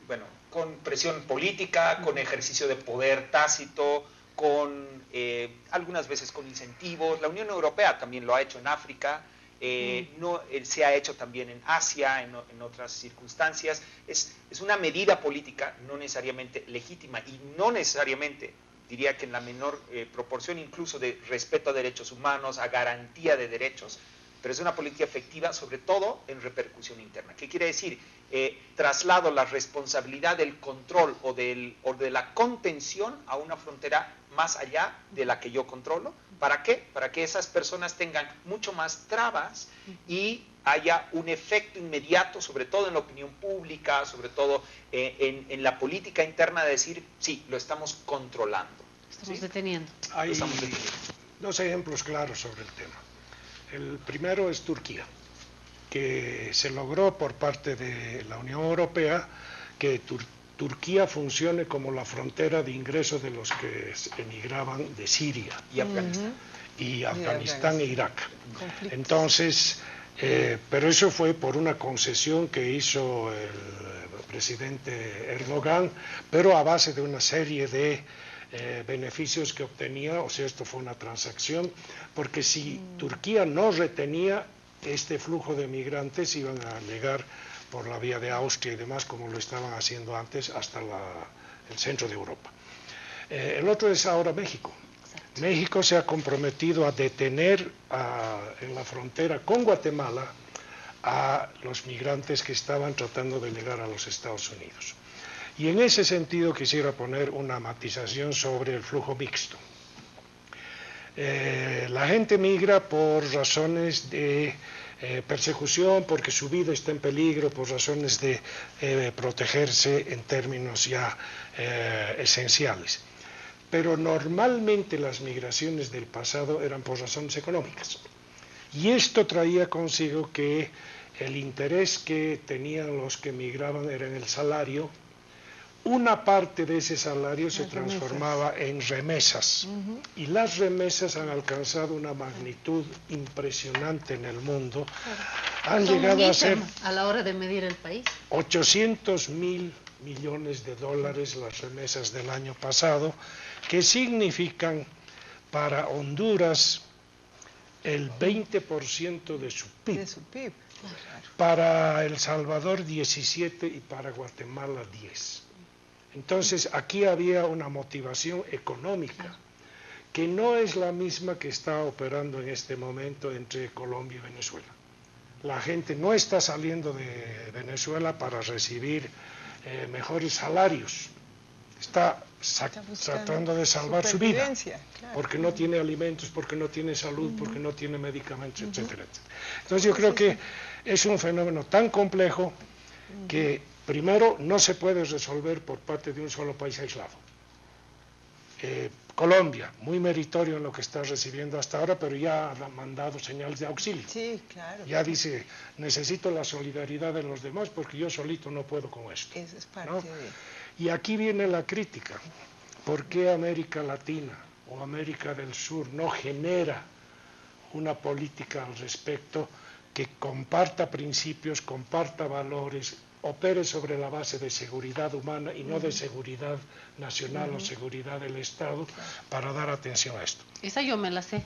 Bueno, con presión política, con ejercicio de poder tácito, con algunas veces con incentivos. La Unión Europea también lo ha hecho en África, se ha hecho también en Asia, en otras circunstancias. Es una medida política no necesariamente legítima y no necesariamente, diría que en la menor proporción incluso de respeto a derechos humanos, a garantía de derechos, pero es una política efectiva sobre todo en repercusión interna. ¿Qué quiere decir? Traslado la responsabilidad del control o de la contención a una frontera más allá de la que yo controlo. ¿Para qué? Para que esas personas tengan mucho más trabas y haya un efecto inmediato, sobre todo en la opinión pública, sobre todo en la política interna, de decir, sí, lo estamos controlando. Estamos deteniendo. Hay dos ejemplos claros sobre el tema. El primero es Turquía, que se logró por parte de la Unión Europea que Turquía funcione como la frontera de ingreso de los que emigraban de Siria y Afganistán e Irak. Entonces, pero eso fue por una concesión que hizo el presidente Erdogan, pero a base de una serie de beneficios que obtenía, o sea, esto fue una transacción, porque si Turquía no retenía este flujo de migrantes, iban a llegar por la vía de Austria y demás, como lo estaban haciendo antes, hasta el centro de Europa. El otro es ahora México. Exacto. México se ha comprometido a detener en la frontera con Guatemala a los migrantes que estaban tratando de llegar a los Estados Unidos. Y en ese sentido quisiera poner una matización sobre el flujo mixto. La gente migra por razones de persecución, porque su vida está en peligro, por razones de protegerse en términos ya esenciales. Pero normalmente las migraciones del pasado eran por razones económicas. Y esto traía consigo que el interés que tenían los que migraban era en el salario. Una parte de ese salario se transformaba en remesas, y las remesas han alcanzado una magnitud impresionante en el mundo. Han llegado a ser a la hora de medir el país 800.000 millones de dólares las remesas del año pasado, que significan para Honduras el 20% de su PIB, para El Salvador 17% y para Guatemala 10%. Entonces, aquí había una motivación económica que no es la misma que está operando en este momento entre Colombia y Venezuela. La gente no está saliendo de Venezuela para recibir mejores salarios, está tratando de salvar su vida, porque no tiene alimentos, porque no tiene salud, porque no tiene medicamentos, etcétera, etcétera. Entonces yo creo que es un fenómeno tan complejo que primero no se puede resolver por parte de un solo país aislado. Colombia, muy meritorio en lo que está recibiendo hasta ahora, pero ya ha mandado señales de auxilio. Sí, claro. Ya dice, necesito la solidaridad de los demás porque yo solito no puedo con esto. Eso es parte, ¿no? de... Y aquí viene la crítica. ¿Por qué América Latina o América del Sur no genera una política al respecto que comparta principios, comparta valores, opere sobre la base de seguridad humana y no de seguridad nacional o seguridad del Estado, para dar atención a esto? Esa yo me la sé.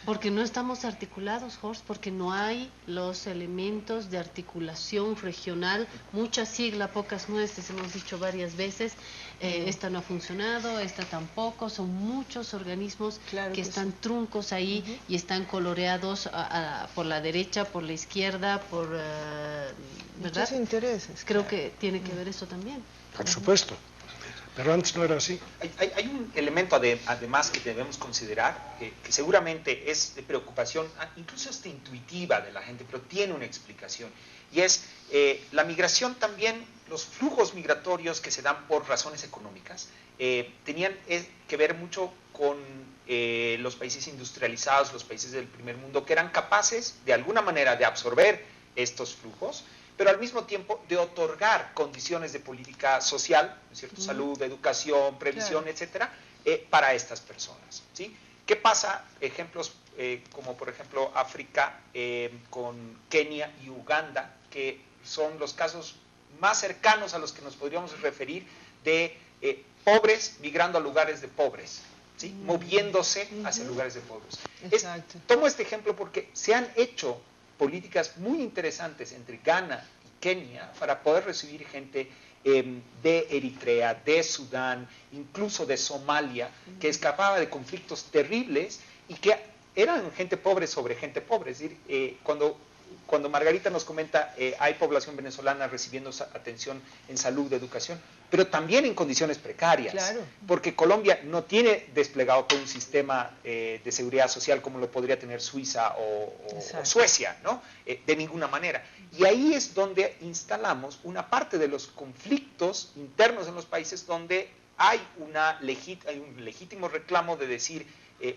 Porque no estamos articulados, Jorge, porque no hay los elementos de articulación regional, mucha sigla, pocas nueces, hemos dicho varias veces, esta no ha funcionado, esta tampoco, son muchos organismos que están truncos ahí y están coloreados por la derecha, por la izquierda, por... ¿verdad? Muchos intereses. Creo que tiene que ver eso también. Por supuesto. Pero antes no era así. Hay un elemento además que debemos considerar, que seguramente es de preocupación, incluso hasta intuitiva de la gente, pero tiene una explicación. Y es la migración también, los flujos migratorios que se dan por razones económicas, tenían que ver mucho con los países industrializados, los países del primer mundo, que eran capaces de alguna manera de absorber estos flujos, pero al mismo tiempo de otorgar condiciones de política social, ¿no es cierto? Salud, educación, previsión, etcétera, para estas personas, ¿sí? ¿Qué pasa? Ejemplos como por ejemplo África con Kenia y Uganda, que son los casos más cercanos a los que nos podríamos referir de pobres migrando a lugares de pobres, ¿sí? Moviéndose hacia lugares de pobres. Tomo este ejemplo porque se han hecho políticas muy interesantes entre Ghana y Kenia para poder recibir gente de Eritrea, de Sudán, incluso de Somalia, que escapaba de conflictos terribles y que eran gente pobre sobre gente pobre. Es decir, cuando Margarita nos comenta hay población venezolana recibiendo atención en salud, educación, pero también en condiciones precarias, porque Colombia no tiene desplegado todo un sistema de seguridad social como lo podría tener Suiza o Suecia, ¿no? De ninguna manera. Y ahí es donde instalamos una parte de los conflictos internos en los países donde hay un legítimo reclamo de decir,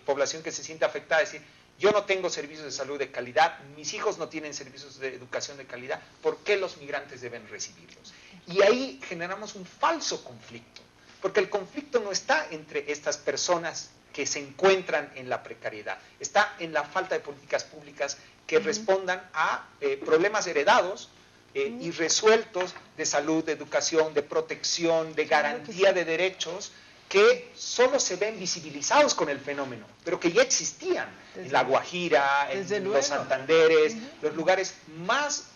población que se siente afectada, decir, yo no tengo servicios de salud de calidad, mis hijos no tienen servicios de educación de calidad, ¿por qué los migrantes deben recibirlos? Y ahí generamos un falso conflicto, porque el conflicto no está entre estas personas que se encuentran en la precariedad, está en la falta de políticas públicas que respondan a problemas heredados y resueltos de salud, de educación, de protección, de garantía de derechos, que solo se ven visibilizados con el fenómeno, pero que ya existían en La Guajira, en los Santanderes, los lugares más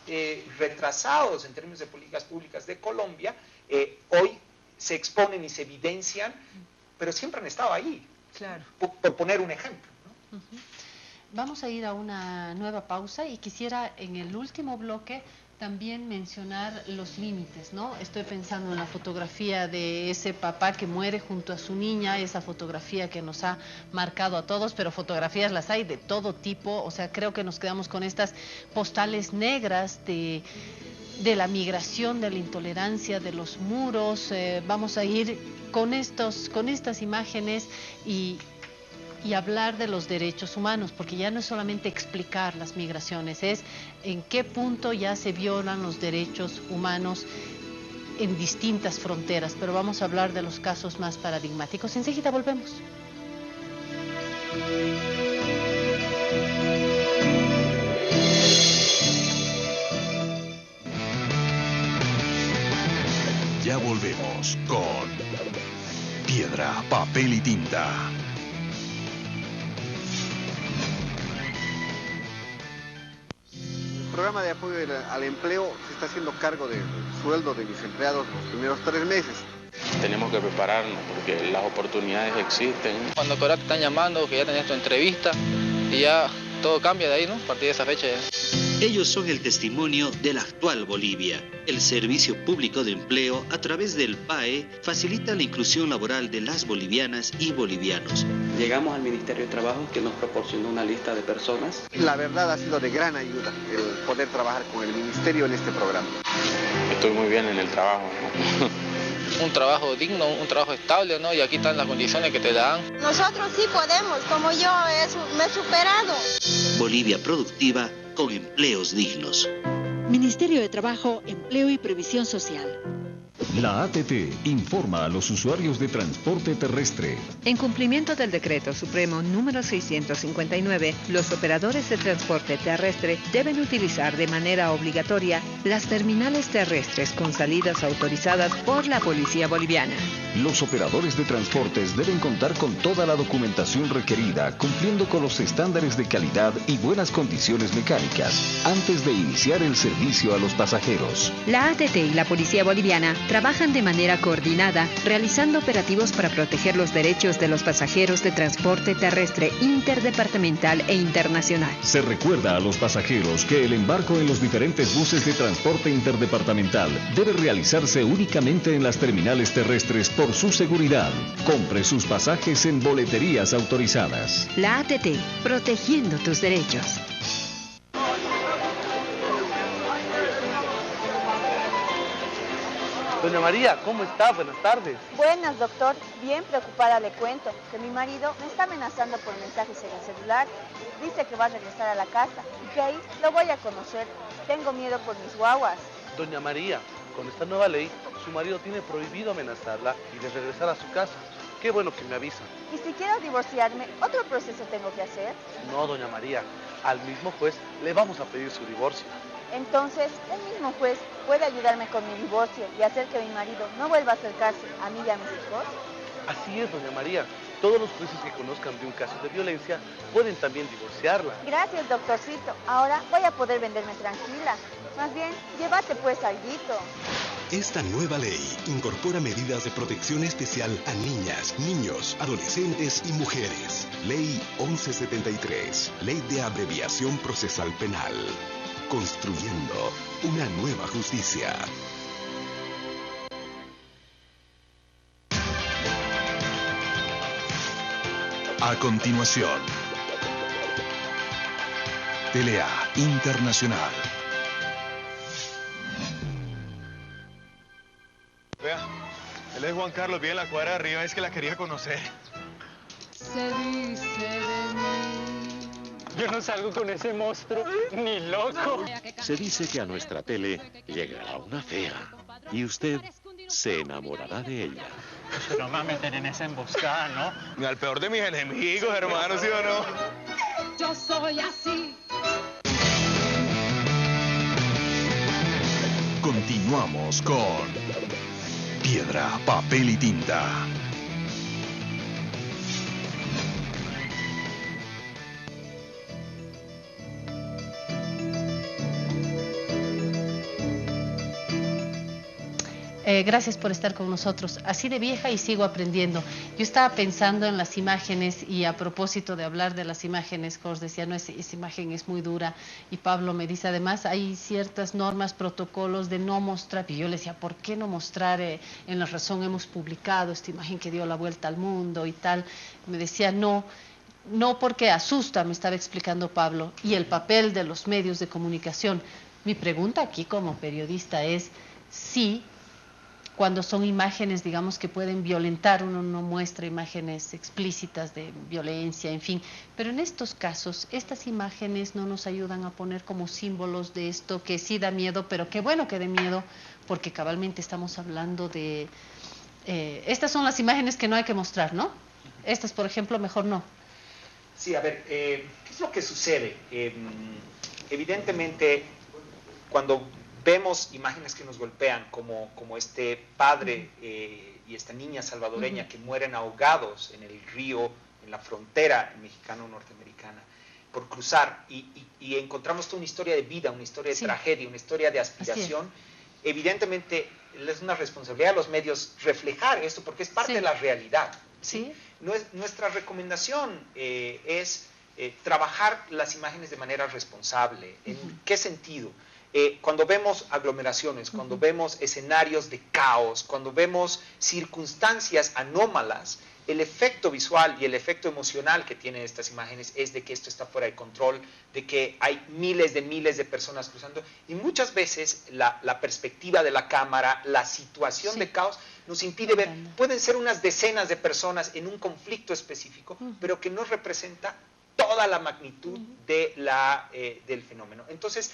retrasados en términos de políticas públicas de Colombia, hoy se exponen y se evidencian, pero siempre han estado ahí, por poner un ejemplo, ¿no? Vamos a ir a una nueva pausa y quisiera en el último bloque también mencionar los límites, ¿no? Estoy pensando en la fotografía de ese papá que muere junto a su niña, esa fotografía que nos ha marcado a todos, pero fotografías las hay de todo tipo, o sea, creo que nos quedamos con estas postales negras de la migración, de la intolerancia, de los muros. Vamos a ir con estas imágenes y hablar de los derechos humanos, porque ya no es solamente explicar las migraciones, es en qué punto ya se violan los derechos humanos en distintas fronteras, pero vamos a hablar de los casos más paradigmáticos. Enseguida volvemos. Ya volvemos con Piedra, Papel y Tinta. El programa de apoyo al empleo se está haciendo cargo del sueldo de mis empleados los primeros 3 meses. Tenemos que prepararnos porque las oportunidades existen. Cuando ahora te están llamando, que ya tenés tu entrevista y ya todo cambia de ahí, ¿no? A partir de esa fecha ya. Ellos son el testimonio de la actual Bolivia. El Servicio Público de Empleo, a través del PAE, facilita la inclusión laboral de las bolivianas y bolivianos. Llegamos al Ministerio de Trabajo, que nos proporcionó una lista de personas. La verdad ha sido de gran ayuda el poder trabajar con el Ministerio en este programa. Estoy muy bien en el trabajo, ¿no? Un trabajo digno, un trabajo estable, ¿no? Y aquí están las condiciones que te dan. Nosotros sí podemos, como yo me he superado. Bolivia productiva con empleos dignos. Ministerio de Trabajo, Empleo y Previsión Social. La ATT informa a los usuarios de transporte terrestre. En cumplimiento del Decreto Supremo número 659, los operadores de transporte terrestre deben utilizar de manera obligatoria las terminales terrestres con salidas autorizadas por la Policía Boliviana. Los operadores de transportes deben contar con toda la documentación requerida, cumpliendo con los estándares de calidad y buenas condiciones mecánicas, antes de iniciar el servicio a los pasajeros. La ATT y la Policía Boliviana trabajan de manera coordinada, realizando operativos para proteger los derechos de los pasajeros de transporte terrestre interdepartamental e internacional. Se recuerda a los pasajeros que el embarco en los diferentes buses de transporte interdepartamental debe realizarse únicamente en las terminales terrestres por su seguridad. Compre sus pasajes en boleterías autorizadas. La ATT, protegiendo tus derechos. Doña María, ¿cómo está? Buenas tardes. Buenas, doctor. Bien preocupada le cuento que mi marido me está amenazando por mensajes en el celular. Dice que va a regresar a la casa y que ahí lo voy a conocer. Tengo miedo por mis guaguas. Doña María, con esta nueva ley, su marido tiene prohibido amenazarla y de regresar a su casa. Qué bueno que me avisan. ¿Y si quiero divorciarme, otro proceso tengo que hacer? No, doña María. Al mismo juez le vamos a pedir su divorcio. Entonces, el mismo juez puede ayudarme con mi divorcio y hacer que mi marido no vuelva a acercarse a mí y a mis hijos. Así es, doña María. Todos los jueces que conozcan de un caso de violencia pueden también divorciarla. Gracias, doctorcito. Ahora voy a poder venderme tranquila. Más bien, llévate pues alguito. Esta nueva ley incorpora medidas de protección especial a niñas, niños, adolescentes y mujeres. Ley 1173, Ley de Abreviación Procesal Penal. Construyendo una nueva justicia. A continuación, Pelea Internacional. Vea, él es Juan Carlos, vive en la cuadra de arriba, es que la quería conocer. Se dice de mí. Yo no salgo con ese monstruo, ni loco. Se dice que a nuestra tele llegará una fea y usted se enamorará de ella. Pero no me meter en esa emboscada, ¿no? Ni al peor de mis enemigos, hermano, ¿sí o no? Yo soy así. Continuamos con Piedra, Papel y Tinta. Gracias por estar con nosotros. Así de vieja y sigo aprendiendo. Yo estaba pensando en las imágenes y a propósito de hablar de las imágenes, Jorge decía, no, esa imagen es muy dura. Y Pablo me dice, además hay ciertas normas, protocolos de no mostrar. Y yo le decía, ¿por qué no mostrar? En La Razón hemos publicado esta imagen que dio la vuelta al mundo y tal. Me decía, no porque asusta, me estaba explicando Pablo. Y el papel de los medios de comunicación. Mi pregunta aquí como periodista es si cuando son imágenes, digamos, que pueden violentar, uno no muestra imágenes explícitas de violencia, en fin, pero en estos casos, estas imágenes no nos ayudan a poner como símbolos de esto que sí da miedo, pero qué bueno que dé miedo, porque cabalmente estamos hablando de... estas son las imágenes que no hay que mostrar, ¿no? Estas, por ejemplo, mejor no. Sí, a ver, ¿qué es lo que sucede? Evidentemente, cuando vemos imágenes que nos golpean, como este padre y esta niña salvadoreña que mueren ahogados en el río, en la frontera mexicano-norteamericana, por cruzar, y encontramos toda una historia de vida, una historia de tragedia, una historia de aspiración. Evidentemente, es una responsabilidad de los medios reflejar esto, porque es parte de la realidad. ¿Sí? Nuestra recomendación es trabajar las imágenes de manera responsable. ¿En qué sentido? Cuando vemos aglomeraciones, cuando vemos escenarios de caos, cuando vemos circunstancias anómalas, el efecto visual y el efecto emocional que tienen estas imágenes es de que esto está fuera de control, de que hay miles de personas cruzando, y muchas veces la perspectiva de la cámara, la situación de caos nos impide ver. Pueden ser unas decenas de personas en un conflicto específico, pero que no representa toda la magnitud de del fenómeno. Entonces,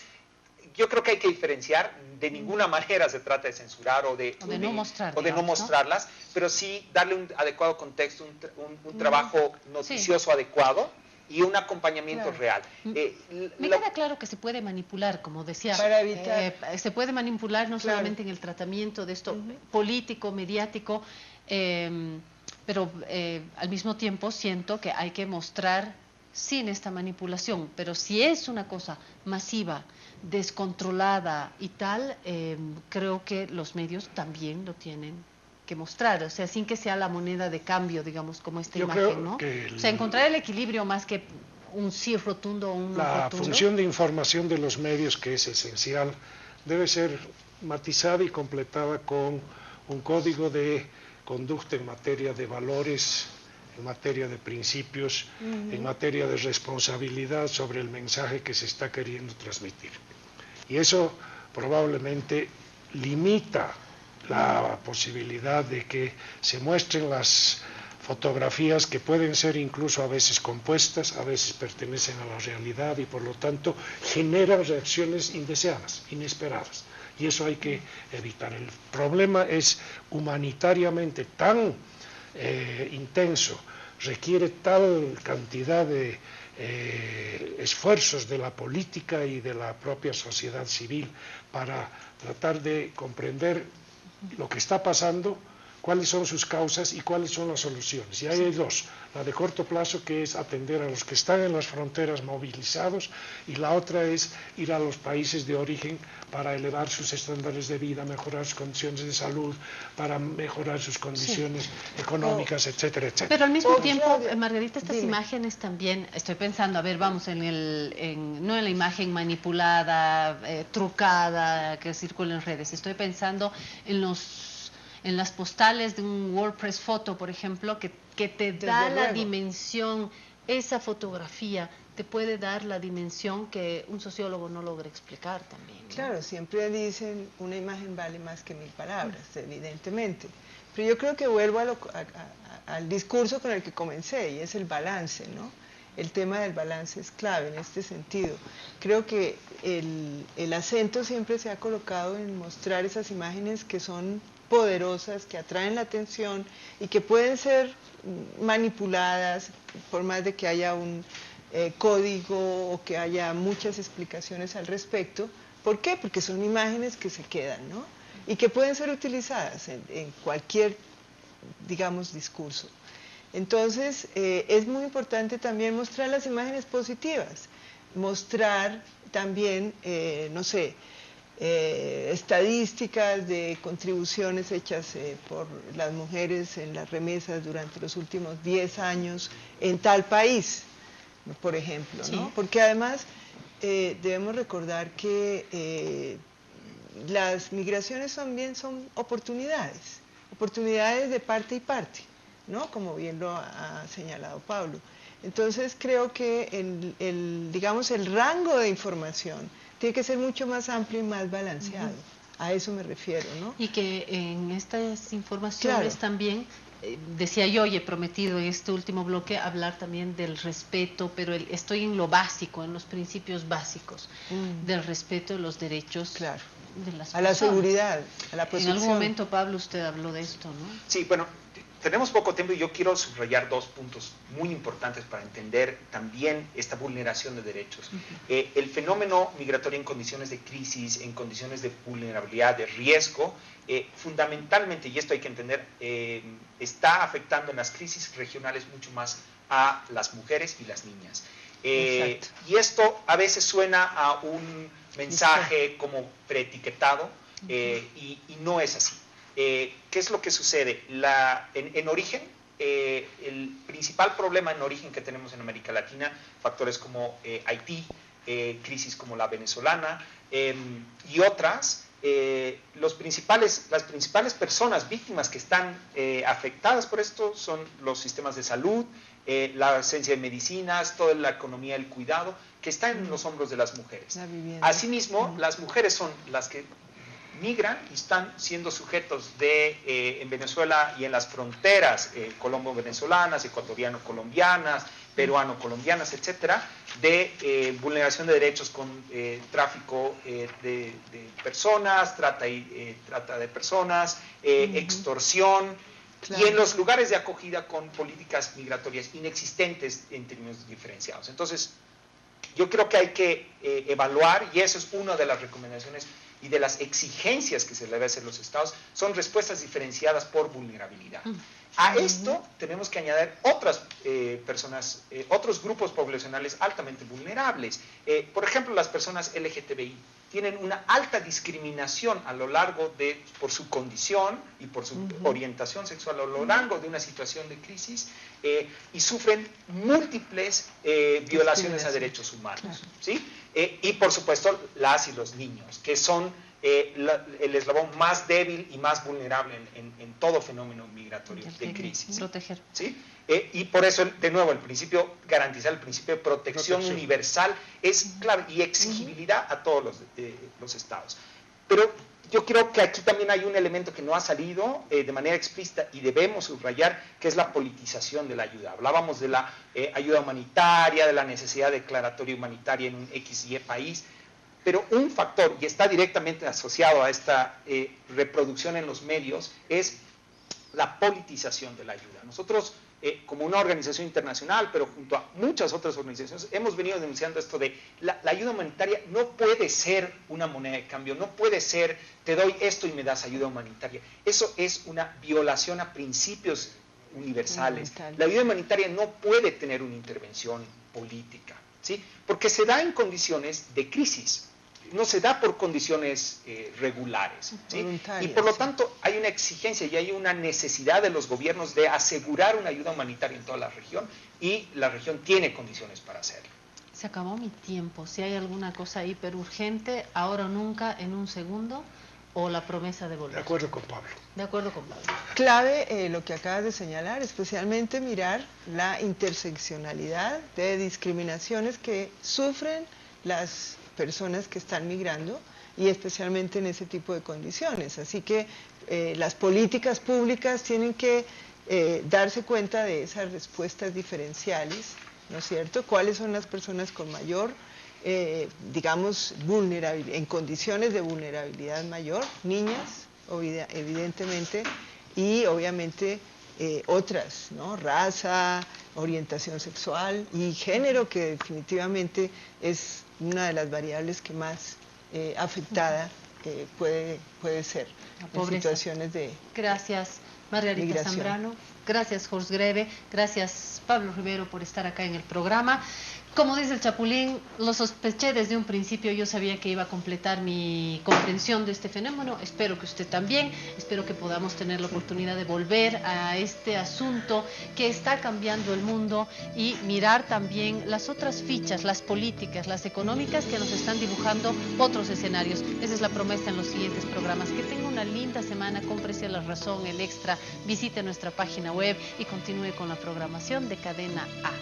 yo creo que hay que diferenciar. De ninguna manera se trata de censurar o de no mostrar, o de no mostrarlas, ¿no? Pero sí darle un adecuado contexto, un trabajo noticioso adecuado y un acompañamiento real. Me queda claro que se puede manipular, como decía, para evitar. Se puede manipular no solamente en el tratamiento de esto político, mediático, pero al mismo tiempo siento que hay que mostrar sin esta manipulación, pero si es una cosa masiva, descontrolada y tal, creo que los medios también lo tienen que mostrar, o sea, sin que sea la moneda de cambio, digamos, como esta imagen, ¿no? O sea, encontrar el equilibrio más que un sí rotundo o un no rotundo. La función de información de los medios, que es esencial, debe ser matizada y completada con un código de conducta en materia de valores, en materia de principios, en materia de responsabilidad sobre el mensaje que se está queriendo transmitir. Y eso probablemente limita la posibilidad de que se muestren las fotografías que pueden ser incluso a veces compuestas, a veces pertenecen a la realidad y por lo tanto generan reacciones indeseadas, inesperadas. Y eso hay que evitar. El problema es humanitariamente tan intenso, requiere tal cantidad de esfuerzos de la política y de la propia sociedad civil para tratar de comprender lo que está pasando, cuáles son sus causas y cuáles son las soluciones. Y ahí hay dos, la de corto plazo, que es atender a los que están en las fronteras movilizados, y la otra es ir a los países de origen para elevar sus estándares de vida, mejorar sus condiciones de salud, para mejorar sus condiciones económicas, etcétera, etcétera. Pero al mismo tiempo, Margarita, estas imágenes también, estoy pensando, a ver, vamos, no en la imagen manipulada, trucada, que circula en redes, estoy pensando en las postales de un WordPress foto, por ejemplo, que te da la dimensión, esa fotografía te puede dar la dimensión que un sociólogo no logra explicar también, ¿no? Claro, siempre dicen, una imagen vale más que 1000 palabras, evidentemente. Pero yo creo que vuelvo al discurso con el que comencé, y es el balance, ¿no? El tema del balance es clave en este sentido. Creo que el acento siempre se ha colocado en mostrar esas imágenes que son poderosas, que atraen la atención y que pueden ser manipuladas por más de que haya un código o que haya muchas explicaciones al respecto. ¿Por qué? Porque son imágenes que se quedan, ¿no? Y que pueden ser utilizadas en cualquier, digamos, discurso. Entonces, es muy importante también mostrar las imágenes positivas, mostrar también, no sé, estadísticas de contribuciones hechas por las mujeres en las remesas durante los últimos 10 años en tal país, por ejemplo, ¿no? Sí. Porque además debemos recordar que las migraciones también son oportunidades de parte y parte, ¿no? Como bien lo ha señalado Pablo. Entonces creo que digamos, el rango de información tiene que ser mucho más amplio y más balanceado. A eso me refiero, ¿no? Y que en estas informaciones también, decía yo y he prometido en este último bloque hablar también del respeto, pero estoy en lo básico, en los principios básicos, del respeto de los derechos de las personas. A la seguridad, a la protección. En algún momento, Pablo, usted habló de esto, ¿no? Sí, bueno, tenemos poco tiempo y yo quiero subrayar dos puntos muy importantes para entender también esta vulneración de derechos. El fenómeno migratorio en condiciones de crisis, en condiciones de vulnerabilidad, de riesgo, fundamentalmente, y esto hay que entender, está afectando en las crisis regionales mucho más a las mujeres y las niñas. Y esto a veces suena a un mensaje como preetiquetado y no es así. ¿Qué es lo que sucede? En origen, el principal problema en origen que tenemos en América Latina, factores como Haití, crisis como la venezolana y otras, las principales personas víctimas que están afectadas por esto son los sistemas de salud, la ausencia de medicinas, toda la economía del cuidado, que está en los hombros de las mujeres. Asimismo, las mujeres son las que migran y están siendo sujetos de, en Venezuela y en las fronteras colombo-venezolanas, ecuatoriano-colombianas, peruano-colombianas, etcétera, de vulneración de derechos con tráfico de personas, trata de personas, extorsión, claro. Y en los lugares de acogida con políticas migratorias inexistentes en términos diferenciados. Entonces, yo creo que hay que evaluar, y eso es una de las recomendaciones y de las exigencias que se le debe hacer a los estados, son respuestas diferenciadas por vulnerabilidad. A esto tenemos que añadir otras personas, otros grupos poblacionales altamente vulnerables. Por ejemplo, las personas LGTBI tienen una alta discriminación a lo largo de, por su condición y por su orientación sexual a lo largo de una situación de crisis y sufren múltiples violaciones a derechos humanos. Claro. ¿Sí? Y por supuesto las y los niños, que son el eslabón más débil y más vulnerable en todo fenómeno migratorio de crisis. Proteger. ¿Sí? Y por eso, de nuevo, el principio, garantizar el principio de protección universal es clave, y exigibilidad a todos los estados. Pero yo creo que aquí también hay un elemento que no ha salido de manera explícita y debemos subrayar, que es la politización de la ayuda. Hablábamos de la ayuda humanitaria, de la necesidad declaratoria humanitaria en un XY país, pero un factor, y está directamente asociado a esta reproducción en los medios, es la politización de la ayuda. Nosotros, como una organización internacional, pero junto a muchas otras organizaciones, hemos venido denunciando esto de la ayuda humanitaria no puede ser una moneda de cambio, no puede ser te doy esto y me das ayuda humanitaria. Eso es una violación a principios universales. La ayuda humanitaria no puede tener una intervención política, ¿sí? Porque se da en condiciones de crisis. No se da por condiciones regulares, ¿sí? Y por lo tanto hay una exigencia y hay una necesidad de los gobiernos de asegurar una ayuda humanitaria en toda la región, y la región tiene condiciones para hacerlo. Se acabó mi tiempo. Si hay alguna cosa hiper urgente, ahora o nunca, en un segundo, o la promesa de volver. De acuerdo con Pablo. De acuerdo con Pablo. Clave lo que acabas de señalar, especialmente mirar la interseccionalidad de discriminaciones que sufren las personas que están migrando, y especialmente en ese tipo de condiciones. Así que las políticas públicas tienen que darse cuenta de esas respuestas diferenciales, ¿no es cierto? ¿Cuáles son las personas con mayor, digamos, vulnerabilidad, en condiciones de vulnerabilidad mayor? Niñas, evidentemente, y obviamente otras, ¿no? Raza, orientación sexual y género, que definitivamente es una de las variables que más afectada puede ser en situaciones de Gracias, Margarita migración. Zambrano. Gracias, Jorge Greve. Gracias, Pablo Rivero, por estar acá en el programa. Como dice el Chapulín, lo sospeché desde un principio, yo sabía que iba a completar mi comprensión de este fenómeno, espero que usted también, espero que podamos tener la oportunidad de volver a este asunto que está cambiando el mundo y mirar también las otras fichas, las políticas, las económicas que nos están dibujando otros escenarios. Esa es la promesa en los siguientes programas. Que tenga una linda semana, cómprese La Razón, el Extra, visite nuestra página web y continúe con la programación de Cadena A.